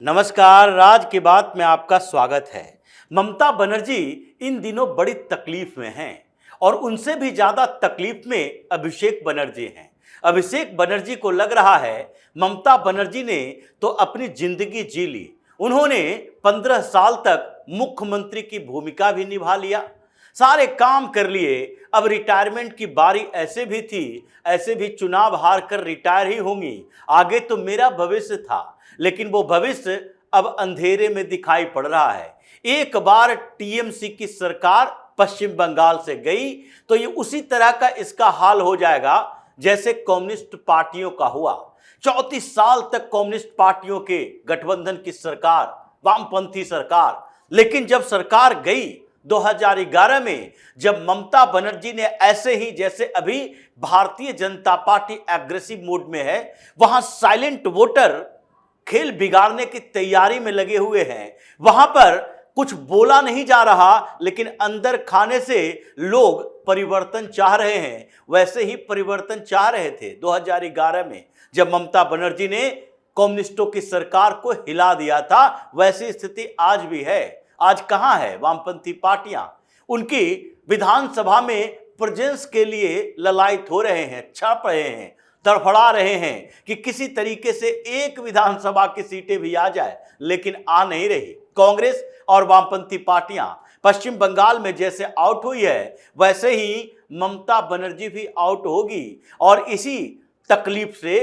नमस्कार, राज की बात में आपका स्वागत है। ममता बनर्जी इन दिनों बड़ी तकलीफ में हैं और उनसे भी ज्यादा तकलीफ में अभिषेक बनर्जी हैं। अभिषेक बनर्जी को लग रहा है ममता बनर्जी ने तो अपनी जिंदगी जी ली। उन्होंने 15 साल तक मुख्यमंत्री की भूमिका भी निभा लिया, सारे काम कर लिए। अब रिटायरमेंट की बारी ऐसे भी थी, ऐसे भी चुनाव हार कर रिटायर ही होंगी। आगे तो मेरा भविष्य था, लेकिन वो भविष्य अब अंधेरे में दिखाई पड़ रहा है। एक बार टीएमसी की सरकार पश्चिम बंगाल से गई तो ये उसी तरह का इसका हाल हो जाएगा जैसे कम्युनिस्ट पार्टियों का हुआ। 34 साल तक कम्युनिस्ट पार्टियों के गठबंधन की सरकार, वामपंथी सरकार, लेकिन जब सरकार गई 2011 में, जब ममता बनर्जी ने ऐसे ही जैसे अभी Bharatiya Janata party aggressive mode में है, वहां साइलेंट वोटर खेल बिगाड़ने की तैयारी में लगे हुए हैं। वहां पर कुछ बोला नहीं जा रहा, लेकिन अंदर खाने से लोग परिवर्तन चाह रहे हैं। वैसे ही परिवर्तन चाह रहे थे 2011 में, जब ममता बनर्जी ने कम्युनिस्टों की सरकार को हिला दिया था। वैसी स्थिति आज भी है। आज कहां है वामपंथी पार्टियां? उनकी विधानसभा में प्रेजेंस के लिए ललायत हो रहे हैं, छाप रहे हैं, तड़फड़ा रहे हैं कि किसी तरीके से एक विधानसभा की सीटें भी आ जाए, लेकिन आ नहीं रही। कांग्रेस और वामपंथी पार्टियां पश्चिम बंगाल में जैसे आउट हुई है, वैसे ही ममता बनर्जी भी आउट होगी और इसी तकलीफ से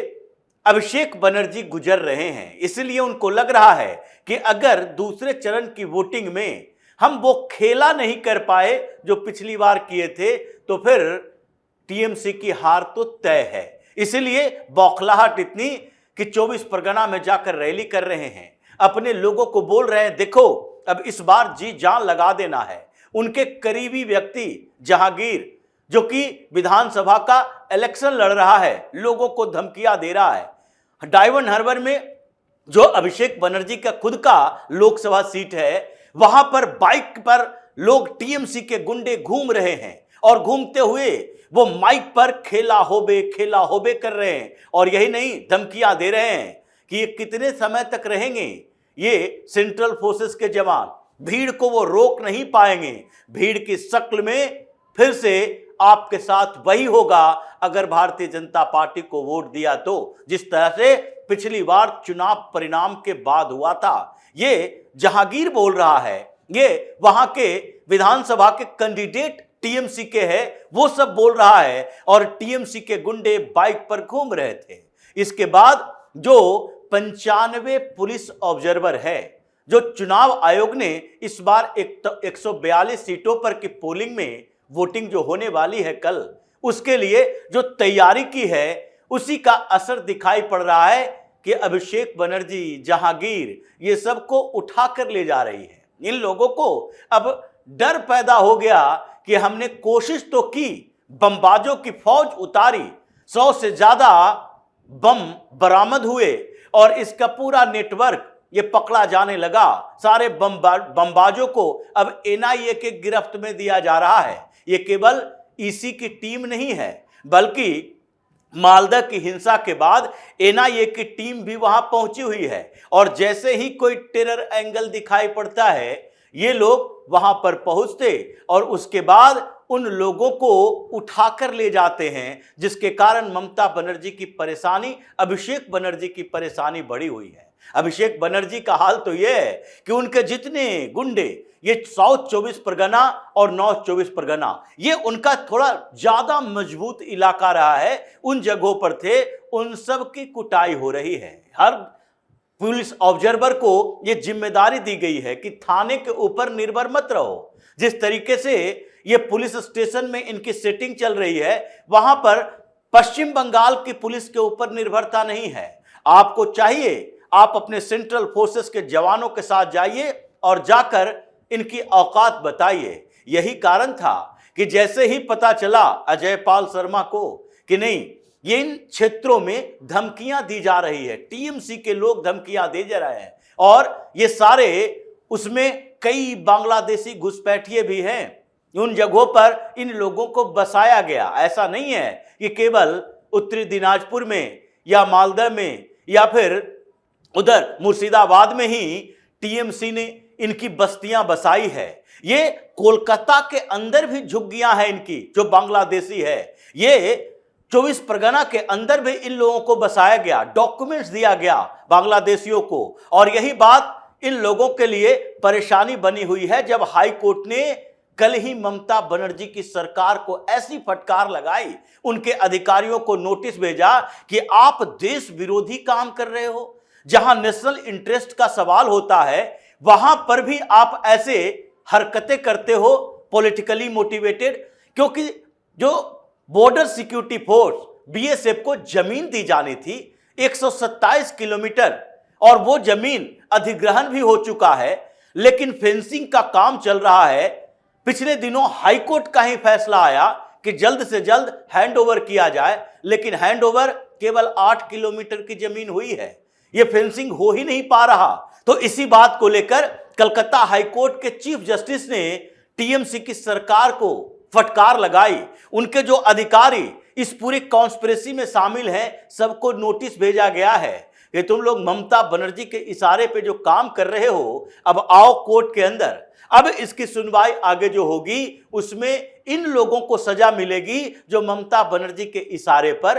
अभिषेक बनर्जी गुजर रहे हैं। इसलिए उनको लग रहा है कि अगर दूसरे चरण की वोटिंग में हम वो खेला नहीं कर पाए जो पिछली बार किए थे, तो फिर टीएमसी की हार तो तय है। इसलिए बौखलाहट इतनी कि 24 परगना में जाकर रैली कर रहे हैं, अपने लोगों को बोल रहे हैं, देखो अब इस बार जी जान लगा देना है। उनके करीबी व्यक्ति जहांगीर, जो कि विधानसभा का इलेक्शन लड़ रहा है, लोगों को धमकियां दे रहा है। डायमंड हार्बर में जो अभिषेक बनर्जी का खुद का लोकसभा सीट है, वहां पर बाइक पर लोग टीएमसी के गुंडे घूम रहे हैं और घूमते हुए वो माइक पर खेला होबे कर रहे हैं। और यही नहीं, धमकियां दे रहे हैं कि ये कितने समय तक रहेंगे, ये सेंट्रल फोर्सेस के जवान, भीड़ को वो रोक नहीं पाएंगे। भीड़ की शक्ल में फिर से आपके साथ वही होगा अगर भारतीय जनता पार्टी को वोट दिया तो, जिस तरह से पिछली बार चुनाव परिणाम के बाद हुआ था। ये जहांगीर बोल रहा है, ये वहां के विधानसभा के कैंडिडेट टीएमसी के है, वो सब बोल रहा है, और टीएमसी के गुंडे बाइक पर घूम रहे थे। इसके बाद जो 95 पुलिस ऑब्जर्वर है, जो चुनाव आयोग ने इस बार 142 सीटों पर की पोलिंग में वोटिंग जो होने वाली है कल, उसके लिए जो तैयारी की है, उसी का असर दिखाई पड़ रहा है कि अभिषेक बनर्जी, जहांगीर, ये सबको उठा कर ले जा रही है। इन लोगों को अब डर पैदा हो गया कि हमने कोशिश तो की, बमबाजों की फौज उतारी, 100 से ज्यादा बम बरामद हुए और इसका पूरा नेटवर्क ये पकड़ा जाने लगा। सारे बमबाजों को अब एनआईए के गिरफ्त में दिया जा रहा है। ये केवल ईसी की टीम नहीं है, बल्कि मालदा की हिंसा के बाद एनआईए की टीम भी वहां पहुंची हुई है। और जैसे ही कोई टेरर एंगल दिखाई पड़ता है, ये लोग वहां पर पहुंचते और उसके बाद उन लोगों को उठाकर ले जाते हैं, जिसके कारण ममता बनर्जी की परेशानी, अभिषेक बनर्जी की परेशानी बढ़ी हुई है। अभिषेक बनर्जी का हाल तो यह है कि उनके जितने गुंडे, ये साउथ 24 परगना और नॉर्थ 24 परगना, ये उनका थोड़ा ज्यादा मजबूत इलाका रहा है, उन जगहों पर थे, उन सब की कुटाई हो रही है। हर पुलिस ऑब्जर्वर को ये जिम्मेदारी दी गई है कि थाने के ऊपर निर्भर मत रहो। जिस तरीके से ये पुलिस स्टेशन में इनकी सेटिंग चल रही है, वहां पर पश्चिम बंगाल की पुलिस के ऊपर निर्भरता नहीं है। आपको चाहिए, आप अपने सेंट्रल फोर्सेस के जवानों के साथ जाइए और जाकर इनकी औकात बताइए। यही कारण था कि जैसे ही पता चला अजय पाल शर्मा को कि नहीं, ये इन क्षेत्रों में धमकियां दी जा रही है, टीएमसी के लोग धमकियां दे जा रहे हैं, और ये सारे, उसमें कई बांग्लादेशी घुसपैठिए भी हैं, उन जगहों पर इन लोगों को बसाया गया। ऐसा नहीं है कि केवल उत्तरी दिनाजपुर में या मालदा में या फिर उधर मुर्शिदाबाद में ही टीएमसी ने इनकी बस्तियां बसाई है। ये कोलकाता के अंदर भी झुग्गियां हैं इनकी, जो बांग्लादेशी है। ये 24 परगना के अंदर भी इन लोगों को बसाया गया, डॉक्यूमेंट्स दिया गया बांग्लादेशियों को। और यही बात इन लोगों के लिए परेशानी बनी हुई है जब हाई कोर्ट ने कल ही ममता बनर्जी की सरकार को ऐसी फटकार लगाई, उनके अधिकारियों को नोटिस भेजा कि आप देश विरोधी काम कर रहे हो। जहां नेशनल इंटरेस्ट का सवाल होता है वहां पर भी आप ऐसे हरकतें करते हो पॉलिटिकली मोटिवेटेड। क्योंकि जो बॉर्डर सिक्योरिटी फोर्स बीएसएफ को जमीन दी जानी थी 127 किलोमीटर, और वो जमीन अधिग्रहण भी हो चुका है, लेकिन फेंसिंग का काम चल रहा है। पिछले दिनों हाईकोर्ट का ही फैसला आया कि जल्द से जल्द हैंडओवर किया जाए, लेकिन हैंडओवर केवल 8 किलोमीटर की जमीन हुई है, ये फेंसिंग हो ही नहीं पा रहा। तो इसी बात को लेकर कलकत्ता हाईकोर्ट के चीफ जस्टिस ने टीएमसी की सरकार को फटकार लगाई। उनके जो अधिकारी इस पूरी कॉन्स्पिरेसी में शामिल हैं, सबको नोटिस भेजा गया है कि तुम लोग ममता बनर्जी के इशारे पे जो काम कर रहे हो, अब आओ कोर्ट के अंदर। अब इसकी सुनवाई आगे जो होगी उसमें इन लोगों को सजा मिलेगी जो ममता बनर्जी के इशारे पर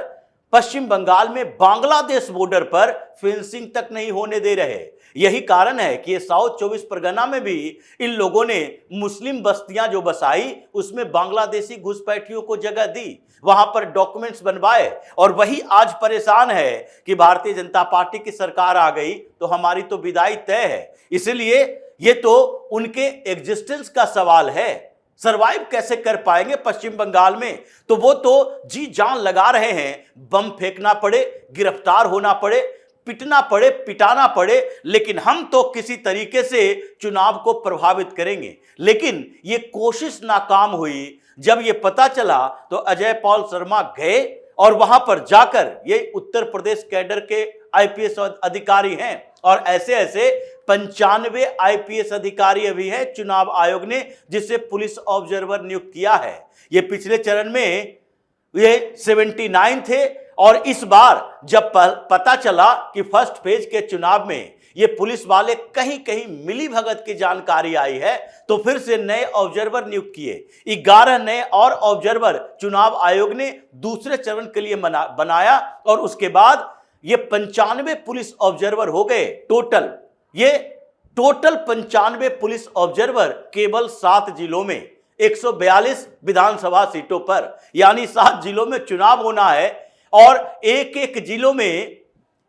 पश्चिम बंगाल में बांग्लादेश बॉर्डर पर फेंसिंग तक नहीं होने दे रहे। यही कारण है कि ये साउथ 24 परगना में भी इन लोगों ने मुस्लिम बस्तियां जो बसाई उसमें बांग्लादेशी घुसपैठियों को जगह दी, वहां पर डॉक्यूमेंट्स बनवाए। और वही आज परेशान है कि भारतीय जनता पार्टी की सरकार आ गई तो हमारी तो विदाई तय है। इसलिए ये तो उनके एग्जिस्टेंस का सवाल है, सरवाइव कैसे कर पाएंगे पश्चिम बंगाल में। तो वो तो जी जान लगा रहे हैं, बम फेंकना पड़े, गिरफ्तार होना पड़े, पिटना पड़े, पिटाना पड़े, लेकिन हम तो किसी तरीके से चुनाव को प्रभावित करेंगे। लेकिन ये कोशिश नाकाम हुई। जब ये पता चला तो अजय पॉल शर्मा गए और वहां पर जाकर, ये उत्तर प्रदेश कैडर के आईपीएस अधिकारी हैं और ऐसे ऐसे 95 आईपीएस अधिकारी अभी हैं चुनाव आयोग ने जिसे पुलिस ऑब्जर्वर नियुक्त किया है। ये पिछले चरण में ये 79 थे और इस बार जब पता चला कि फर्स्ट फेज के चुनाव में ये पुलिस वाले कहीं कहीं मिली भगत की जानकारी आई है तो फिर से नए ऑब्जर्वर नियुक्त किए। 11 नए और ऑब्जर्वर चुनाव आयोग ने दूसरे चरण के लिए बनाया और उसके बाद ये 95 पुलिस ऑब्जर्वर हो गए टोटल। ये टोटल 95 पुलिस ऑब्जर्वर केवल 7 जिलों में 142 विधानसभा सीटों पर, यानी 7 जिलों में चुनाव होना है और एक एक जिलों में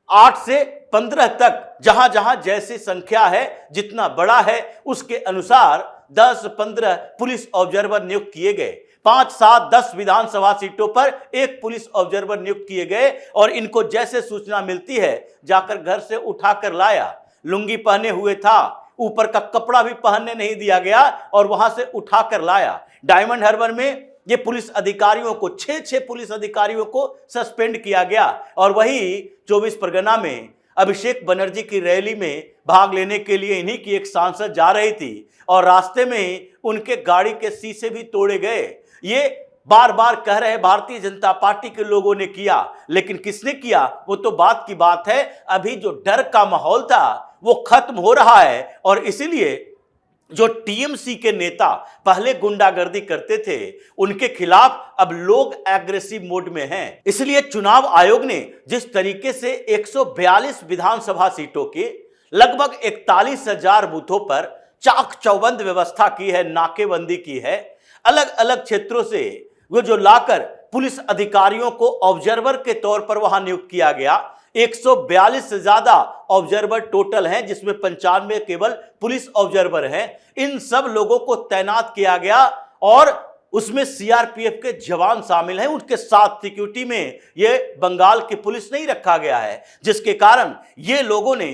8 से 15 तक जहां जहां जैसी संख्या है, जितना बड़ा है उसके अनुसार 10-15 पुलिस ऑब्जर्वर नियुक्त किए गए। 5, 7, 10 विधानसभा सीटों पर एक पुलिस ऑब्जर्वर नियुक्त किए गए और इनको जैसे सूचना मिलती है जाकर घर से उठाकर लाया। लुंगी पहने हुए था, ऊपर का कपड़ा भी पहनने नहीं दिया गया और वहां से उठाकर लाया। डायमंड हार्बर में ये पुलिस अधिकारियों को 6 पुलिस अधिकारियों को सस्पेंड किया गया। और वही 24 परगना में अभिषेक बनर्जी की रैली में भाग लेने के लिए इन्हीं की एक सांसद जा रही थी और रास्ते में उनके गाड़ी के शीशे भी तोड़े गए। ये बार बार कह रहे भारतीय जनता पार्टी के लोगों ने किया, लेकिन किसने किया वो तो बात की बात है। अभी जो डर का माहौल था वो खत्म हो रहा है और इसीलिए जो टीएमसी के नेता पहले गुंडागर्दी करते थे उनके खिलाफ अब लोग एग्रेसिव मोड में हैं। इसलिए चुनाव आयोग ने जिस तरीके से 142 विधानसभा सीटों के लगभग 41,000 बूथों पर चाक चौबंद व्यवस्था की है, नाकेबंदी की है, अलग अलग क्षेत्रों से वो जो लाकर पुलिस अधिकारियों को ऑब्जर्वर के तौर पर वहां नियुक्त किया गया। 142 से ज्यादा ऑब्जर्वर टोटल हैं जिसमें 95 केवल पुलिस ऑब्जर्वर हैं। इन सब लोगों को तैनात किया गया और उसमें सीआरपीएफ के जवान शामिल हैं। उनके साथ सिक्योरिटी में ये बंगाल की पुलिस नहीं रखा गया है, जिसके कारण ये लोगों ने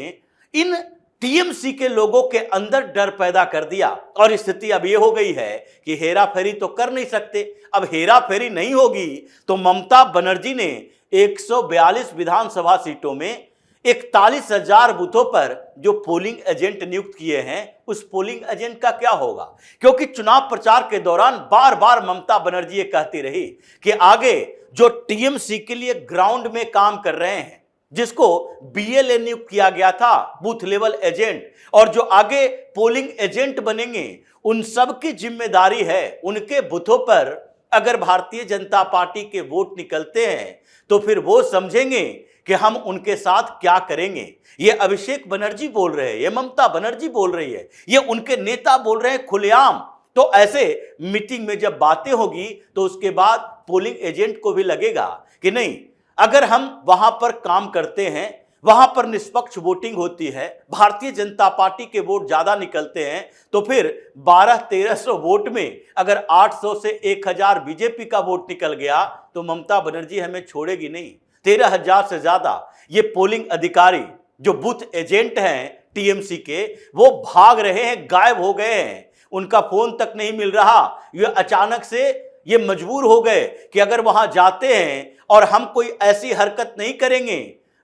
इन टीएमसी के लोगों के अंदर डर पैदा कर दिया। और स्थिति अब ये हो गई है कि हेरा फेरी तो कर नहीं सकते। अब हेरा फेरी नहीं होगी तो ममता बनर्जी ने 142 विधानसभा सीटों में 41,000 बूथों पर जो पोलिंग एजेंट नियुक्त किए हैं उस पोलिंग एजेंट का क्या होगा। क्योंकि चुनाव प्रचार के दौरान बार बार ममता बनर्जी ये कहती रही कि आगे जो टीएमसी के लिए ग्राउंड में काम कर रहे हैं, जिसको बीएलए नियुक्त किया गया था, बूथ लेवल एजेंट, और जो आगे पोलिंग एजेंट बनेंगे, उन सब की जिम्मेदारी है, उनके बूथों पर अगर भारतीय जनता पार्टी के वोट निकलते हैं तो फिर वो समझेंगे कि हम उनके साथ क्या करेंगे। ये अभिषेक बनर्जी बोल रहे हैं, ये ममता बनर्जी बोल रही है, ये उनके नेता बोल रहे हैं खुलेआम। तो ऐसे मीटिंग में जब बातें होगी तो उसके बाद पोलिंग एजेंट को भी लगेगा कि नहीं, अगर हम वहां पर काम करते हैं, वहां पर निष्पक्ष वोटिंग होती है, भारतीय जनता पार्टी के वोट ज्यादा निकलते हैं, तो फिर 1200-1300 वोट में अगर 800 से 1000 बीजेपी का वोट निकल गया तो ममता बनर्जी हमें छोड़ेगी नहीं। 13,000 से ज्यादा ये पोलिंग अधिकारी जो बूथ एजेंट हैं टीएमसी के, वो भाग रहे हैं, गायब हो गए हैं, उनका फोन तक नहीं मिल रहा। ये अचानक से ये मजबूर हो गए कि अगर वहां जाते हैं और हम कोई ऐसी हरकत नहीं करेंगे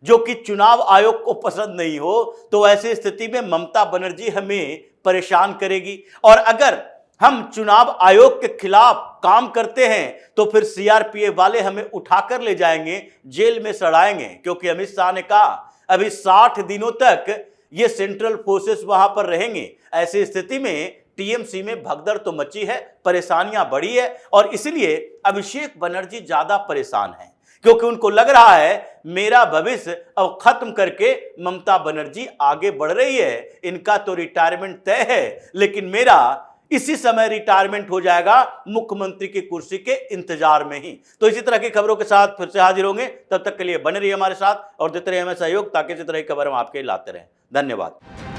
जो कि चुनाव आयोग को पसंद नहीं हो, तो ऐसी स्थिति में ममता बनर्जी हमें परेशान करेगी, और अगर हम चुनाव आयोग के खिलाफ काम करते हैं तो फिर सीआरपीएफ वाले हमें उठाकर ले जाएंगे, जेल में सड़ाएंगे, क्योंकि अमित शाह ने कहा अभी 60 दिनों तक ये सेंट्रल फोर्सेस वहां पर रहेंगे। ऐसी स्थिति में टीएमसी में भगदड़ तो मची है, परेशानियां बढ़ी है, और इसलिए अभिषेक बनर्जी ज्यादा परेशान हैं, क्योंकि उनको लग रहा है मेरा भविष्य अब खत्म करके ममता बनर्जी आगे बढ़ रही है। इनका तो रिटायरमेंट तय है, लेकिन मेरा इसी समय रिटायरमेंट हो जाएगा मुख्यमंत्री की कुर्सी के इंतजार में ही। तो इसी तरह की खबरों के साथ फिर से हाजिर होंगे, तब तक के लिए बने रहिए हमारे साथ और देते रहिए हमें सहयोग, ताकि इसी तरह की खबर हम आपके लाते रहें। धन्यवाद।